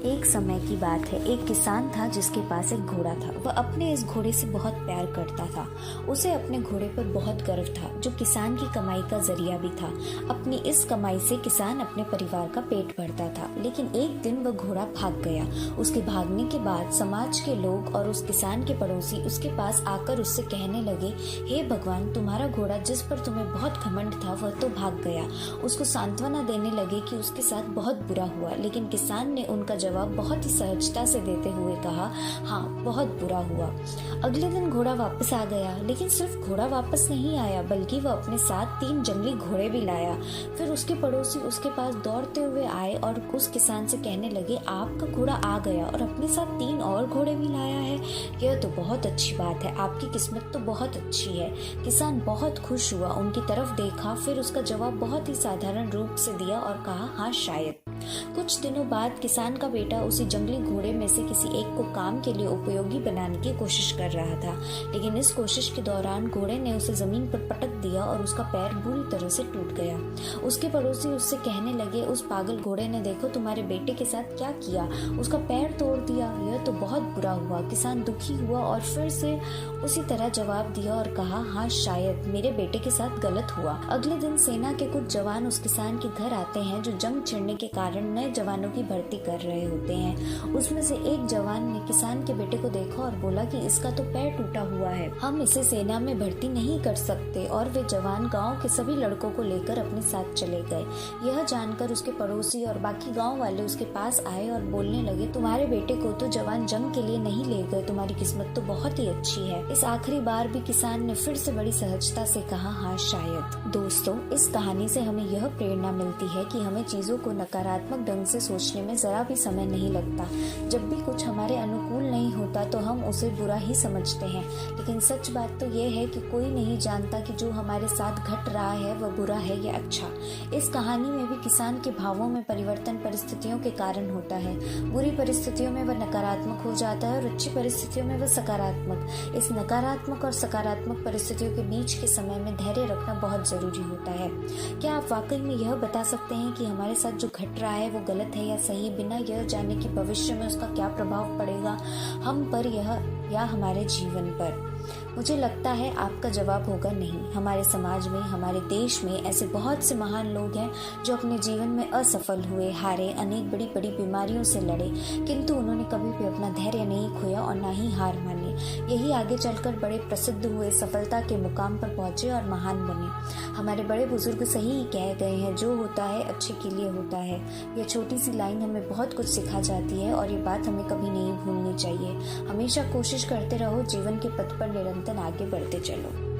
एक समय की बात है। एक किसान था जिसके पास एक घोड़ा था। वह अपने इस घोड़े से बहुत प्यार करता था। उसे अपने घोड़े पर बहुत गर्व था, जो किसान की कमाई का जरिया भी था। अपनी इस कमाई से किसान अपने परिवार का पेट भरता था। लेकिन एक दिन वह घोड़ा भाग गया। उसके भागने के बाद समाज के लोग और उस किसान के पड़ोसी उसके पास आकर उससे कहने लगे, हे भगवान, तुम्हारा घोड़ा जिस पर तुम्हें बहुत घमंड था वह तो भाग गया। उसको सांत्वना देने लगे कि उसके साथ बहुत बुरा हुआ। लेकिन किसान ने उनका जवाब बहुत ही सहजता से देते हुए कहा, हाँ, बहुत बुरा हुआ। अगले दिन घोड़ा वापस आ गया। लेकिन सिर्फ घोड़ा वापस नहीं आया, बल्कि वह अपने साथ 3 जंगली घोड़े भी लाया। फिर उसके पड़ोसी उसके पास दौड़ते हुए आए और उस किसान से कहने लगे, आपका घोड़ा आ गया और अपने साथ 3 और घोड़े भी लाया है। यह तो बहुत अच्छी बात है, आपकी किस्मत तो बहुत अच्छी है। किसान बहुत खुश हुआ, उनकी तरफ देखा, फिर उसका जवाब बहुत ही साधारण रूप से दिया और कहा, हाँ, शायद। कुछ दिनों बाद किसान का बेटा उसी जंगली घोड़े में से किसी एक को काम के लिए उपयोगी बनाने की कोशिश कर रहा था। लेकिन इस कोशिश के दौरान घोड़े ने उसे जमीन पर पटक दिया और उसका पैर बुरी तरह से टूट गया। उसके पड़ोसी उससे कहने लगे, उस पागल घोड़े ने देखो तुम्हारे बेटे के साथ क्या किया, उसका पैर तोड़ दिया। यह तो बहुत बुरा हुआ। किसान दुखी हुआ और फिर से उसी तरह जवाब दिया और कहा, हाँ, शायद मेरे बेटे के साथ गलत हुआ। अगले दिन सेना के कुछ जवान उस किसान के घर आते हैं जो जंग छिड़ने के कारण नए जवानों की भर्ती कर रहे होते हैं। उसमें से एक जवान ने किसान के बेटे को देखा और बोला कि इसका तो पैर टूटा हुआ है, हम इसे सेना में भर्ती नहीं कर सकते। और वे जवान गांव के सभी लड़कों को लेकर अपने साथ चले गए। यह जानकर उसके पड़ोसी और बाकी गांव वाले उसके पास आए और बोलने लगे, तुम्हारे बेटे को तो जवान जंग के लिए नहीं ले गए, तुम्हारी किस्मत तो बहुत ही अच्छी है। इस आखिरी बार भी किसान ने फिर से बड़ी सहजता से कहा, हाँ, शायद। दोस्तों, इस कहानी से हमें यह प्रेरणा मिलती है कि हमें चीजों को नकारात्मक ढंग से सोचने में जरा भी समय नहीं लगता। जब भी कुछ हमारे अनुकूल नहीं होता तो हम उसे बुरा ही समझते हैं। लेकिन सच बात तो यह है कि कोई नहीं जानता कि जो हमारे साथ घट रहा है वह बुरा है या अच्छा। इस कहानी में भी किसान के भावों में परिवर्तन परिस्थितियों के कारण होता है। बुरी परिस्थितियों में वह नकारात्मक हो जाता है और अच्छी परिस्थितियों में वह सकारात्मक। इस नकारात्मक और सकारात्मक परिस्थितियों के बीच के समय में धैर्य रखना बहुत जरूरी होता है। क्या आप वाकई में यह बता सकते हैं कि हमारे साथ जो घट रहा है वो गलत है या सही, बिना यह जाने कि भविष्य में उसका क्या प्रभाव पड़ेगा हम पर या हमारे जीवन पर? मुझे लगता है आपका जवाब होगा नहीं। हमारे समाज में, हमारे देश में ऐसे बहुत से महान लोग हैं जो अपने जीवन में असफल हुए, हारे, अनेक बड़ी बड़ी बीमारियों से लड़े, किंतु उन्होंने कभी भी अपना धैर्य नहीं खोया और ना ही हार मानी। यही आगे चलकर बड़े प्रसिद्ध हुए, सफलता के मुकाम पर पहुंचे और महान बने। हमारे बड़े बुजुर्ग सही ही कह गए हैं, जो होता है अच्छे के लिए होता है। यह छोटी सी लाइन हमें बहुत कुछ सिखा जाती है और ये बात हमें कभी नहीं भूलनी चाहिए। हमेशा कोशिश करते रहो, जीवन के पथ पर निरंतर आगे बढ़ते चलो।